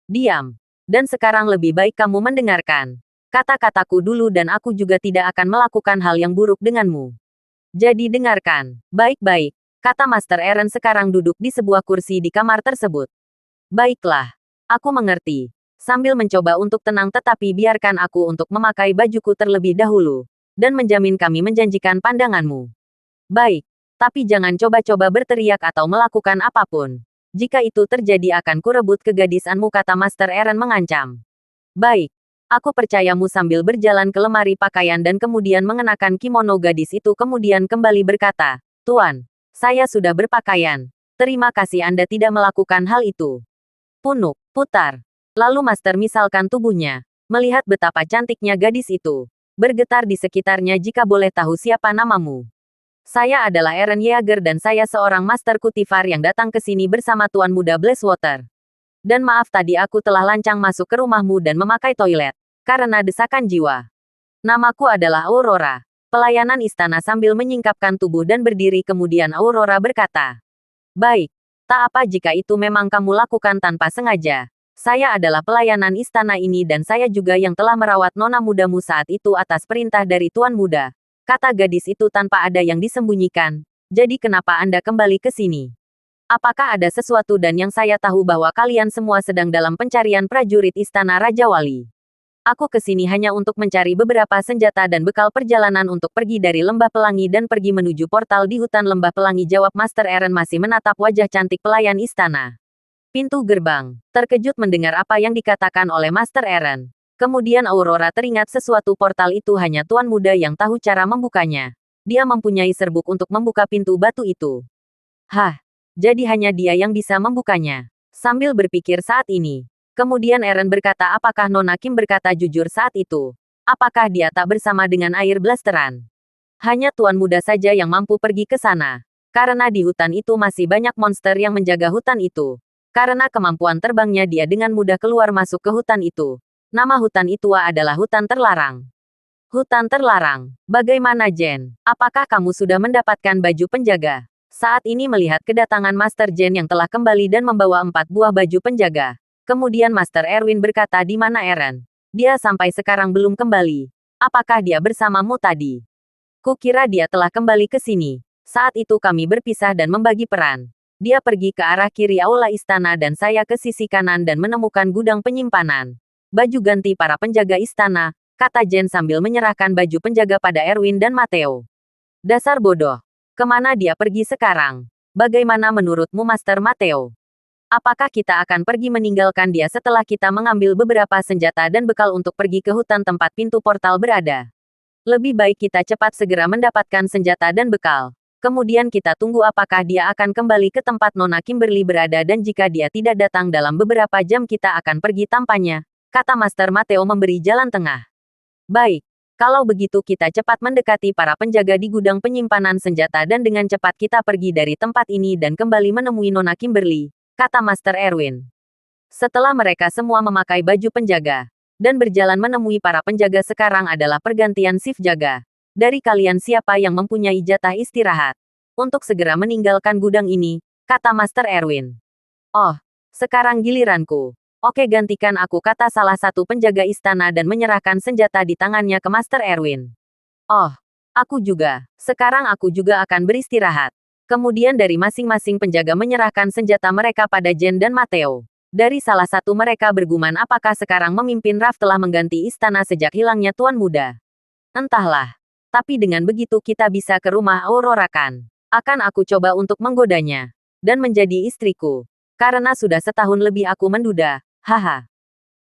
Diam. Dan sekarang lebih baik kamu mendengarkan kata-kataku dulu dan aku juga tidak akan melakukan hal yang buruk denganmu. Jadi dengarkan. Baik-baik. Kata Master Eren sekarang duduk di sebuah kursi di kamar tersebut. Baiklah. Aku mengerti. Sambil mencoba untuk tenang tetapi biarkan aku untuk memakai bajuku terlebih dahulu. Dan menjamin kami menjanjikan pandanganmu. Baik, tapi jangan coba-coba berteriak atau melakukan apapun. Jika itu terjadi akan kurebut kegadisanmu, kata Master Eren mengancam. Baik, aku percayamu. Sambil berjalan ke lemari pakaian dan kemudian mengenakan kimono, gadis itu kemudian kembali berkata, Tuan, saya sudah berpakaian. Terima kasih Anda tidak melakukan hal itu. Punuk, putar. Lalu Master misalkan tubuhnya. Melihat betapa cantiknya gadis itu. Bergetar di sekitarnya. Jika boleh tahu siapa namamu? Saya adalah Eren Yeager dan saya seorang Master Kutivar yang datang ke sini bersama Tuan Muda Blazewater. Dan maaf tadi aku telah lancang masuk ke rumahmu dan memakai toilet. Karena desakan jiwa. Namaku adalah Aurora. Pelayanan istana sambil menyingkapkan tubuh dan berdiri kemudian Aurora berkata. Baik. Tak apa jika itu memang kamu lakukan tanpa sengaja. Saya adalah pelayanan istana ini dan saya juga yang telah merawat nona mudamu saat itu atas perintah dari Tuan Muda. Kata gadis itu tanpa ada yang disembunyikan. Jadi kenapa Anda kembali ke sini? Apakah ada sesuatu dan yang saya tahu bahwa kalian semua sedang dalam pencarian prajurit istana Raja Wali? Aku ke sini hanya untuk mencari beberapa senjata dan bekal perjalanan untuk pergi dari Lembah Pelangi dan pergi menuju portal di hutan Lembah Pelangi, jawab Master Eren masih menatap wajah cantik pelayan istana. Pintu gerbang. Terkejut mendengar apa yang dikatakan oleh Master Eren. Kemudian Aurora teringat sesuatu, portal itu hanya Tuan Muda yang tahu cara membukanya. Dia mempunyai serbuk untuk membuka pintu batu itu. Hah, jadi hanya dia yang bisa membukanya. Sambil berpikir saat ini. Kemudian Eren berkata, apakah Nona Kim berkata jujur saat itu? Apakah dia tak bersama dengan air blasteran? Hanya Tuan Muda saja yang mampu pergi ke sana. Karena di hutan itu masih banyak monster yang menjaga hutan itu. Karena kemampuan terbangnya dia dengan mudah keluar masuk ke hutan itu. Nama hutan itu adalah hutan terlarang. Hutan terlarang. Bagaimana Jen? Apakah kamu sudah mendapatkan baju penjaga? Saat ini melihat kedatangan Master Jen yang telah kembali dan membawa 4 buah baju penjaga. Kemudian Master Erwin berkata, di mana Eren? Dia sampai sekarang belum kembali. Apakah dia bersamamu tadi? Kukira dia telah kembali ke sini. Saat itu kami berpisah dan membagi peran. Dia pergi ke arah kiri aula istana dan saya ke sisi kanan dan menemukan gudang penyimpanan baju ganti para penjaga istana, kata Jen sambil menyerahkan baju penjaga pada Erwin dan Matteo. Dasar bodoh. Kemana dia pergi sekarang? Bagaimana menurutmu Master Matteo? Apakah kita akan pergi meninggalkan dia setelah kita mengambil beberapa senjata dan bekal untuk pergi ke hutan tempat pintu portal berada? Lebih baik kita cepat segera mendapatkan senjata dan bekal. Kemudian kita tunggu apakah dia akan kembali ke tempat Nona Kimberly berada dan jika dia tidak datang dalam beberapa jam kita akan pergi tanpanya, kata Master Matteo memberi jalan tengah. Baik, kalau begitu kita cepat mendekati para penjaga di gudang penyimpanan senjata dan dengan cepat kita pergi dari tempat ini dan kembali menemui Nona Kimberly, kata Master Erwin. Setelah mereka semua memakai baju penjaga dan berjalan menemui para penjaga, sekarang adalah pergantian shift jaga. Dari kalian siapa yang mempunyai jatah istirahat? Untuk segera meninggalkan gudang ini, kata Master Erwin. Oh, sekarang giliranku. Oke, gantikan aku, kata salah satu penjaga istana dan menyerahkan senjata di tangannya ke Master Erwin. Oh, aku juga. Sekarang aku juga akan beristirahat. Kemudian dari masing-masing penjaga menyerahkan senjata mereka pada Jen dan Matteo. Dari salah satu mereka bergumam, apakah sekarang memimpin Raf telah mengganti istana sejak hilangnya Tuan Muda? Entahlah. Tapi dengan begitu kita bisa ke rumah Aurora kan? Akan aku coba untuk menggodanya. Dan menjadi istriku. Karena sudah setahun lebih aku menduda. Haha.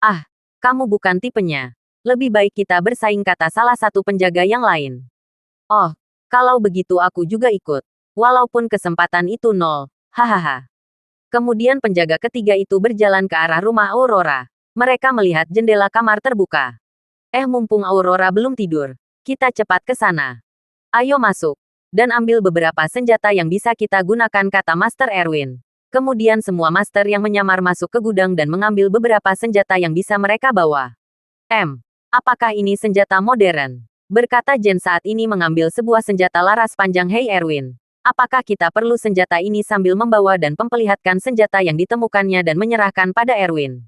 Ah, kamu bukan tipenya. Lebih baik kita bersaing, kata salah satu penjaga yang lain. Oh, Kalau begitu aku juga ikut. Walaupun kesempatan itu nol. Hahaha. Kemudian penjaga ketiga itu berjalan ke arah rumah Aurora. Mereka melihat jendela kamar terbuka. Mumpung Aurora belum tidur, kita cepat ke sana. Ayo masuk. Dan ambil beberapa senjata yang bisa kita gunakan, kata Master Erwin. Kemudian semua master yang menyamar masuk ke gudang dan mengambil beberapa senjata yang bisa mereka bawa. Apakah ini senjata modern? Berkata Jen saat ini mengambil sebuah senjata laras panjang. Hei Erwin, apakah kita perlu senjata ini, sambil membawa dan memperlihatkan senjata yang ditemukannya dan menyerahkan pada Erwin.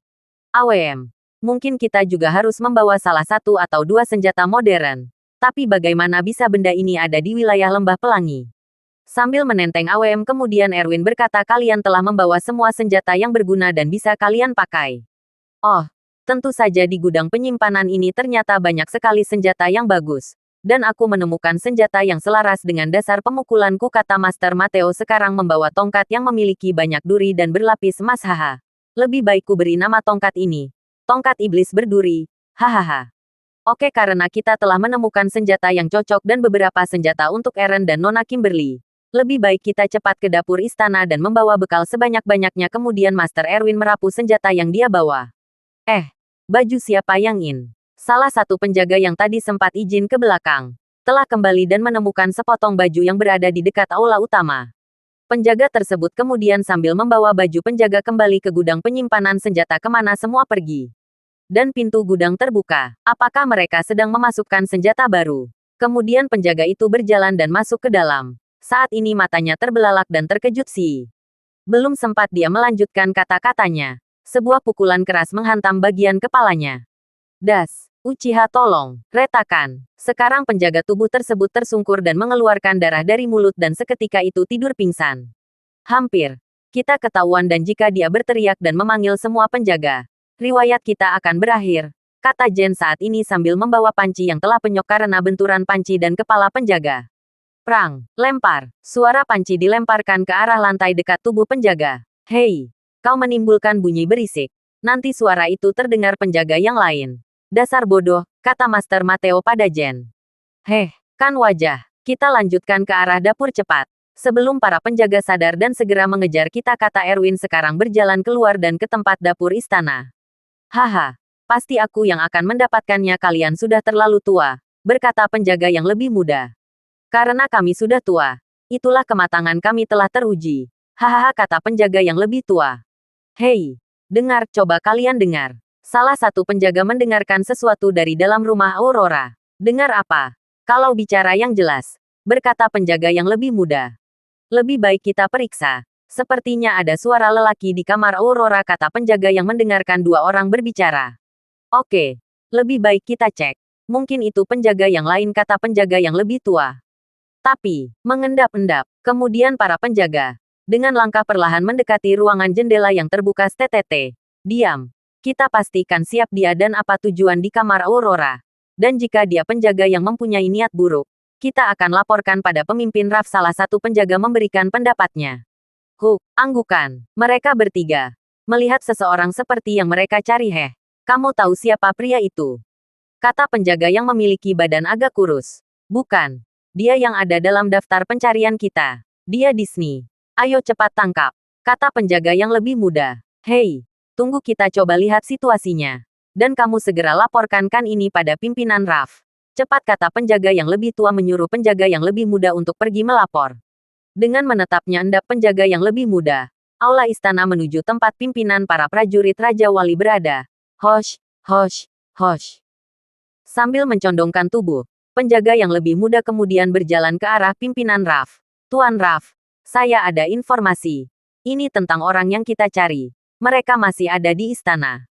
Mungkin kita juga harus membawa salah satu atau dua senjata modern. Tapi bagaimana bisa benda ini ada di wilayah Lembah Pelangi? Sambil menenteng kemudian Erwin berkata, kalian telah membawa semua senjata yang berguna dan bisa kalian pakai. Oh, tentu saja di gudang penyimpanan ini ternyata banyak sekali senjata yang bagus. Dan aku menemukan senjata yang selaras dengan dasar pemukulanku, kata Master Mateo sekarang membawa tongkat yang memiliki banyak duri dan berlapis emas. Haha. Lebih baik ku beri nama tongkat ini Tongkat Iblis Berduri. Hahaha. Oke, karena kita telah menemukan senjata yang cocok dan beberapa senjata untuk Eren dan Nona Kimberly. Lebih baik kita cepat ke dapur istana dan membawa bekal sebanyak-banyaknya. Kemudian Master Erwin merapu senjata yang dia bawa. Baju siapa yang in? Salah satu penjaga yang tadi sempat izin ke belakang telah kembali dan menemukan sepotong baju yang berada di dekat aula utama. Penjaga tersebut kemudian sambil membawa baju penjaga kembali ke gudang penyimpanan senjata. Kemana semua pergi? Dan pintu gudang terbuka. Apakah mereka sedang memasukkan senjata baru? Kemudian penjaga itu berjalan dan masuk ke dalam. Saat ini matanya terbelalak dan terkejut sih. Belum sempat dia melanjutkan kata-katanya, sebuah pukulan keras menghantam bagian kepalanya. Das, Uchiha, tolong, retakan. Sekarang penjaga tubuh tersebut tersungkur dan mengeluarkan darah dari mulut dan seketika itu tidur pingsan. Hampir. Kita ketahuan dan jika dia berteriak dan memanggil semua penjaga, riwayat kita akan berakhir, kata Jen saat ini sambil membawa panci yang telah penyok karena benturan panci dan kepala penjaga. Prang, lempar. Suara panci dilemparkan ke arah lantai dekat tubuh penjaga. Hei, kau menimbulkan bunyi berisik. Nanti suara itu terdengar penjaga yang lain. Dasar bodoh, kata Master Mateo pada Jen. Kan wajah. Kita lanjutkan ke arah dapur cepat. Sebelum para penjaga sadar dan segera mengejar kita, kata Erwin sekarang berjalan keluar dan ke tempat dapur istana. Haha, pasti aku yang akan mendapatkannya, kalian sudah terlalu tua, berkata penjaga yang lebih muda. Karena kami sudah tua, itulah kematangan kami telah teruji. Hahaha, kata penjaga yang lebih tua. Hei, dengar, coba kalian dengar. Salah satu penjaga mendengarkan sesuatu dari dalam rumah Aurora. Dengar apa? Kalau bicara yang jelas, berkata penjaga yang lebih muda. Lebih baik kita periksa. Sepertinya ada suara lelaki di kamar Aurora, kata penjaga yang mendengarkan dua orang berbicara. Oke, lebih baik kita cek. Mungkin itu penjaga yang lain, kata penjaga yang lebih tua. Tapi, mengendap-endap, kemudian para penjaga, dengan langkah perlahan mendekati ruangan jendela yang terbuka. TTT. Diam. Kita pastikan siap dia dan apa tujuan di kamar Aurora. Dan jika dia penjaga yang mempunyai niat buruk, kita akan laporkan pada pemimpin RAF. Salah satu penjaga memberikan pendapatnya. Anggukan. Mereka bertiga melihat seseorang seperti yang mereka cari. Kamu tahu siapa pria itu? Kata penjaga yang memiliki badan agak kurus. Bukan. Dia yang ada dalam daftar pencarian kita. Dia Disney. Ayo cepat tangkap, kata penjaga yang lebih muda. Hei, tunggu, kita coba lihat situasinya. Dan kamu segera laporkan ini pada pimpinan RAF. Cepat, kata penjaga yang lebih tua menyuruh penjaga yang lebih muda untuk pergi melapor. Dengan menetapnya endap penjaga yang lebih muda, aula istana menuju tempat pimpinan para prajurit Raja Wali berada. Hosh. Sambil mencondongkan tubuh, penjaga yang lebih muda kemudian berjalan ke arah pimpinan RAF. Tuan RAF, saya ada informasi. Ini tentang orang yang kita cari. Mereka masih ada di istana.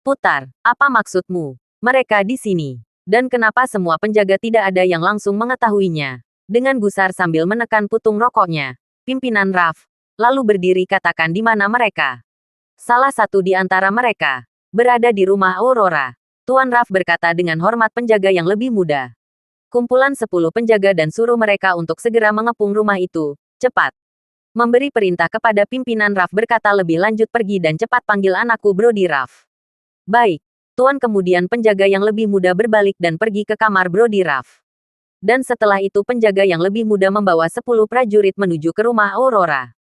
Putar, apa maksudmu? Mereka di sini. Dan kenapa semua penjaga tidak ada yang langsung mengetahuinya? Dengan gusar sambil menekan putung rokoknya, pimpinan RAF lalu berdiri, katakan di mana mereka. Salah satu di antara mereka berada di rumah Aurora. Tuan RAF berkata dengan hormat penjaga yang lebih muda. Kumpulan 10 penjaga dan suruh mereka untuk segera mengepung rumah itu. Cepat. Memberi perintah kepada pimpinan RAF berkata lebih lanjut, pergi dan cepat panggil anakku Brody RAF. Baik, Tuan. Kemudian penjaga yang lebih muda berbalik dan pergi ke kamar Brody RAF. Dan setelah itu penjaga yang lebih muda membawa 10 prajurit menuju ke rumah Aurora.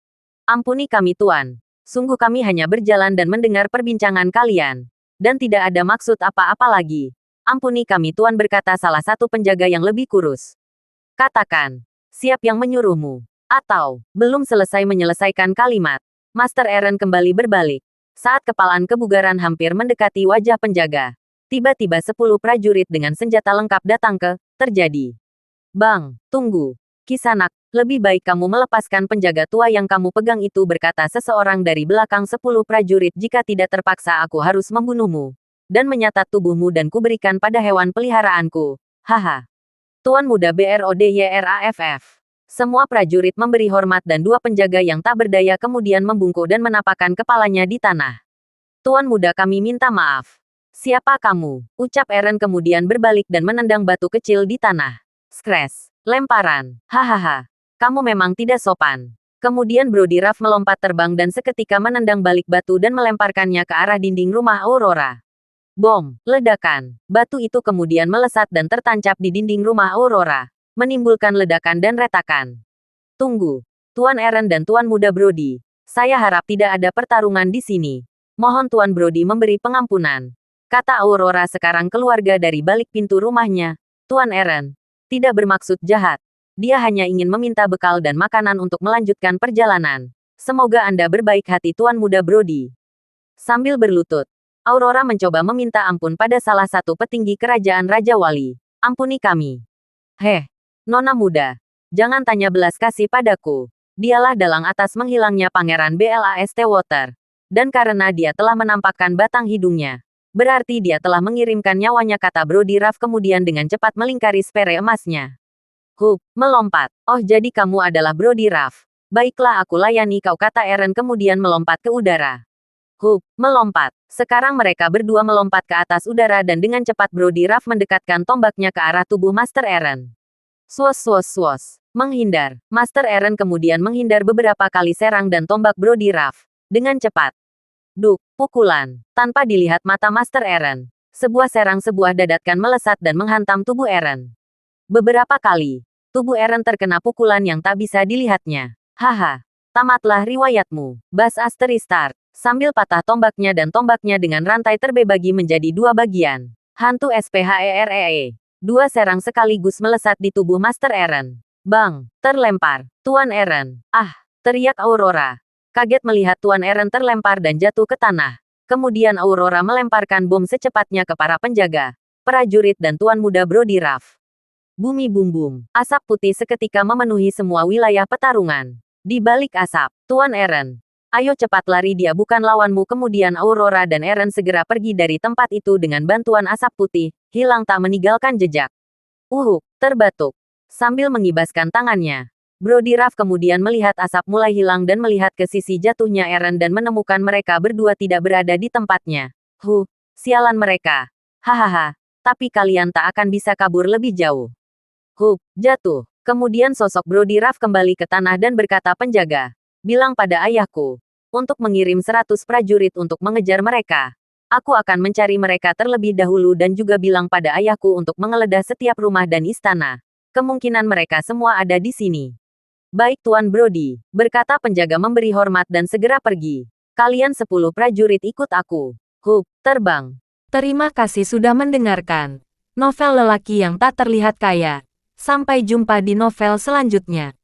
Ampuni kami Tuan. Sungguh kami hanya berjalan dan mendengar perbincangan kalian. Dan tidak ada maksud apa-apa lagi. Ampuni kami Tuan, berkata salah satu penjaga yang lebih kurus. Katakan, siap yang menyuruhmu. Atau, belum selesai menyelesaikan kalimat. Master Eren kembali berbalik. Saat kepalan kebugaran hampir mendekati wajah penjaga. Tiba-tiba 10 prajurit dengan senjata lengkap datang ke, terjadi. Bang, tunggu. Kisanak, lebih baik kamu melepaskan penjaga tua yang kamu pegang itu, berkata seseorang dari belakang 10 prajurit. Jika tidak terpaksa aku harus membunuhmu. Dan menyatat tubuhmu dan kuberikan pada hewan peliharaanku. Haha. Tuan Muda BRODYRAFF. Semua prajurit memberi hormat dan dua penjaga yang tak berdaya kemudian membungkuk dan menapakkan kepalanya di tanah. Tuan Muda, kami minta maaf. Siapa kamu? Ucap Eren kemudian berbalik dan menendang batu kecil di tanah. Skres. Lemparan. Hahaha. Kamu memang tidak sopan. Kemudian Brody Ruff melompat terbang dan seketika menendang balik batu dan melemparkannya ke arah dinding rumah Aurora. Bom, ledakan. Batu itu kemudian melesat dan tertancap di dinding rumah Aurora, menimbulkan ledakan dan retakan. Tunggu, Tuan Eren dan Tuan Muda Brody. Saya harap tidak ada pertarungan di sini. Mohon Tuan Brody memberi pengampunan. Kata Aurora sekarang keluarga dari balik pintu rumahnya. Tuan Eren, tidak bermaksud jahat. Dia hanya ingin meminta bekal dan makanan untuk melanjutkan perjalanan. Semoga Anda berbaik hati Tuan Muda Brody. Sambil berlutut, Aurora mencoba meminta ampun pada salah satu petinggi kerajaan Raja Wali. Ampuni kami. Heh, Nona muda. Jangan tanya belas kasih padaku. Dialah dalang atas menghilangnya Pangeran Blast Water. Dan karena dia telah menampakkan batang hidungnya, berarti dia telah mengirimkan nyawanya, kata Brody Ruff kemudian dengan cepat melingkari spere emasnya. Hup, melompat. Oh, jadi kamu adalah Brody Ruff. Baiklah, aku layani kau, kata Eren kemudian melompat ke udara. Hup, melompat. Sekarang mereka berdua melompat ke atas udara dan dengan cepat Brody Ruff mendekatkan tombaknya ke arah tubuh Master Eren. Swos swos swos. Menghindar. Master Eren kemudian menghindar beberapa kali serang dan tombak Brody Ruff. Dengan cepat. Duk, pukulan. Tanpa dilihat mata Master Eren. Sebuah sebuah dadatkan melesat dan menghantam tubuh Eren. Beberapa kali. Tubuh Eren terkena pukulan yang tak bisa dilihatnya. Haha. Tamatlah riwayatmu. Bas Asteri Start. Sambil patah tombaknya dan tombaknya dengan rantai terbagi menjadi dua bagian. Hantu SPHEREE. Dua serang sekaligus melesat di tubuh Master Eren. Bang, terlempar. Tuan Eren. Ah, teriak Aurora. Kaget melihat Tuan Eren terlempar dan jatuh ke tanah. Kemudian Aurora melemparkan bom secepatnya ke para penjaga, prajurit dan Tuan Muda Brody Ruff. Bumi bum bum. Asap putih seketika memenuhi semua wilayah pertarungan. Di balik asap, Tuan Eren. Ayo cepat lari, dia bukan lawanmu. Kemudian Aurora dan Eren segera pergi dari tempat itu dengan bantuan asap putih, hilang tak meninggalkan jejak. Terbatuk. Sambil mengibaskan tangannya, Brody Ruff kemudian melihat asap mulai hilang dan melihat ke sisi jatuhnya Eren dan menemukan mereka berdua tidak berada di tempatnya. Sialan mereka. Hahaha, tapi kalian tak akan bisa kabur lebih jauh. Jatuh. Kemudian sosok Brody Ruff kembali ke tanah dan berkata, penjaga, bilang pada ayahku untuk mengirim 100 prajurit untuk mengejar mereka. Aku akan mencari mereka terlebih dahulu dan juga bilang pada ayahku untuk menggeledah setiap rumah dan istana. Kemungkinan mereka semua ada di sini. Baik Tuan Brody, berkata penjaga memberi hormat dan segera pergi. Kalian 10 prajurit ikut aku. Terbang. Terima kasih sudah mendengarkan novel lelaki yang tak terlihat kaya. Sampai jumpa di novel selanjutnya.